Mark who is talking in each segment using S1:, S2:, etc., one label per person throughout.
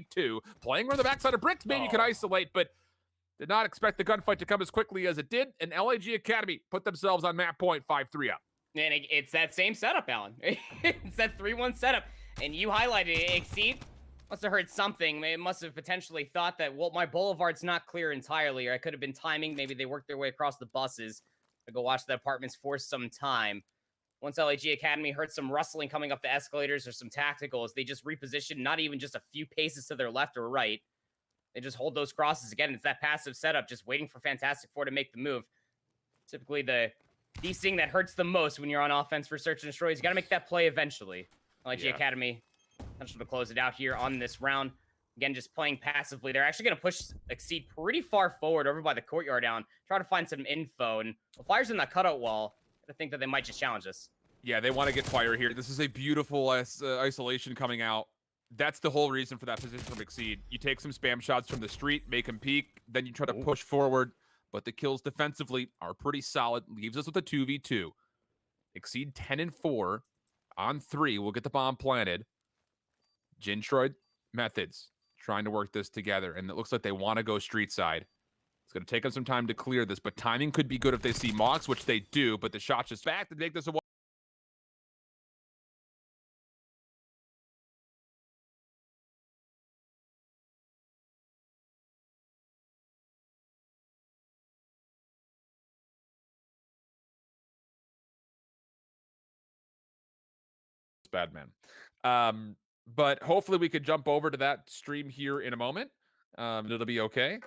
S1: 2v2. Playing where the backside of bricks, maybe you can isolate, but did not expect the gunfight to come as quickly as it did. And LAG Academy put themselves on map point 5-3 up.
S2: And it's that same setup, Alan. It's that 3-1 setup. And you highlighted it. Exceed must have heard something. It must have potentially thought that, well, my boulevard's not clear entirely, or I could have been timing. Maybe they worked their way across the buses to go watch the apartments for some time. Once LAG Academy heard some rustling coming up the escalators or some tacticals, they just repositioned not even just a few paces to their left or right. They just hold those crosses. Again, it's that passive setup, just waiting for Fantastic Four to make the move. Typically, the thing that hurts the most when you're on offense for Search and Destroy is you got to make that play eventually. LAG Academy, potential to close it out here on this round. Again, just playing passively. They're actually going to push Exceed pretty far forward over by the courtyard down, try to find some info. And the Flyers in that cutout wall, I think that they might just challenge us.
S1: Yeah, they want to get fire here. This is a beautiful isolation coming out. That's the whole reason for that position from Exceed. You take some spam shots from the street, make him peek, then you try to push forward. But the kills defensively are pretty solid. Leaves us with a 2v2. Exceed 10-4 on 3. We'll get the bomb planted. Jintroid Methods trying to work this together. And it looks like they want to go street side. It's going to take them some time to clear this. But timing could be good if they see Mox, which they do. But the shot's just back to make this a bad man. But hopefully we could jump over to that stream here in a moment. It'll be okay.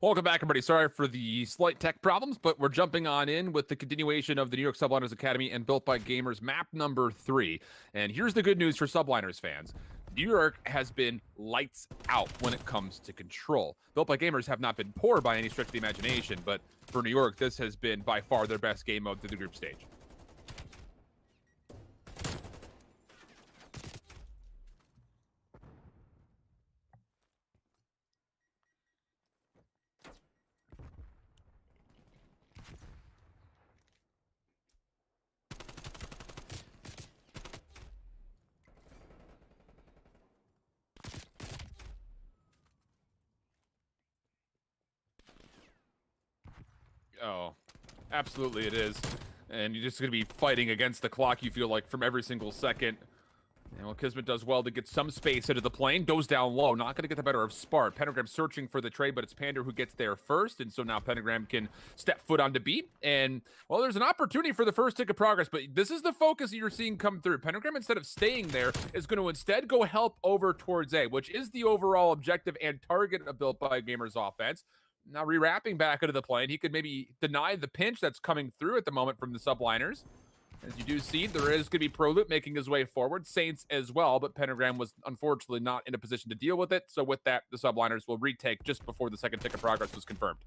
S1: Welcome back, everybody. Sorry for the slight tech problems, but we're jumping on in with the continuation of the New York Subliners Academy and Built by Gamers map number 3. And here's the good news for Subliners fans. New York has been lights out when it comes to control. Built by Gamers have not been poor by any stretch of the imagination, but for New York, this has been by far their best game mode through the group stage. Oh, absolutely it is. And you're just going to be fighting against the clock, you feel like, from every single second. And well, Kismet does well to get some space into the plane, goes down low, not going to get the better of Spart. Pentagram searching for the trade, but it's Pander who gets there first, and so now Pentagram can step foot onto B. And, well, there's an opportunity for the first tick of progress, but this is the focus you're seeing come through. Pentagram, instead of staying there, is going to instead go help over towards A, which is the overall objective and target of Built by Gamers offense. Now rewrapping back into the plane, he could maybe deny the pinch that's coming through at the moment from the subliners. As you do see, there is going to be Proloop making his way forward, Saints as well, but Pentagram was unfortunately not in a position to deal with it. So with that, the subliners will retake just before the second tick of progress was confirmed.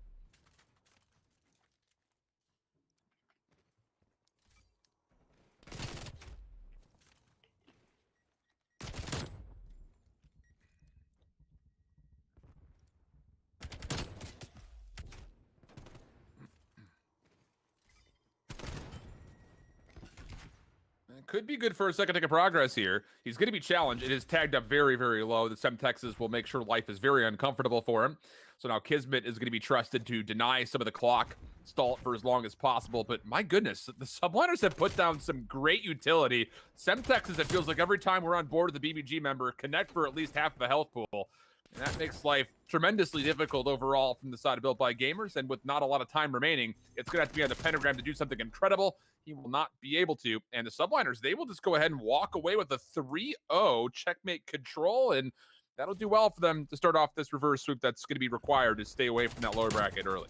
S1: Could be good for a second tick of progress here. He's going to be challenged. It is tagged up very, very low. The Semtexes will make sure life is very uncomfortable for him. So now Kismet is going to be trusted to deny some of the clock, stall it for as long as possible. But my goodness, the subliners have put down some great utility. Semtexes, it feels like every time we're on board with the BBG member, connect for at least half of the health pool. And that makes life tremendously difficult overall from the side of Built by Gamers. And with not a lot of time remaining, it's going to have to be on the Pentagram to do something incredible. He will not be able to. And the subliners, they will just go ahead and walk away with a 3-0 checkmate control. And that'll do well for them to start off this reverse sweep that's going to be required to stay away from that lower bracket early.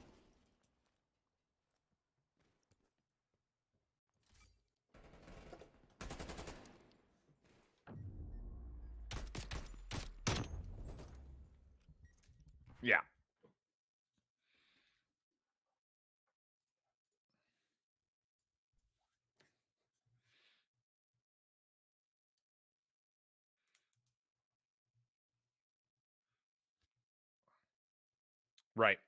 S1: Yeah. Right.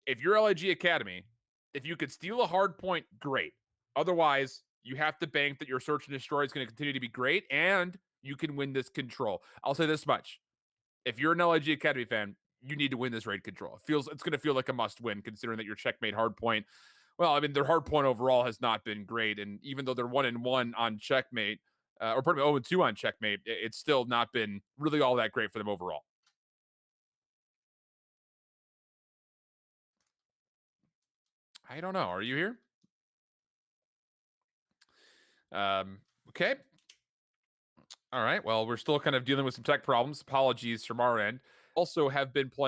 S1: If you're LIG Academy, if you could steal a hard point, great. Otherwise, you have to bank that your search and destroy is going to continue to be great, and you can win this control. I'll say this much. If you're an LIG Academy fan, you need to win this raid control. It's going to feel like a must win, considering that your checkmate hard point. Well, I mean, their hard point overall has not been great, and even though they're 1-1 on checkmate, or pardon me, 0-2 on checkmate, it's still not been really all that great for them overall. I don't know. Are you here? Okay. All right. Well, we're still kind of dealing with some tech problems. Apologies from our end. Also have been playing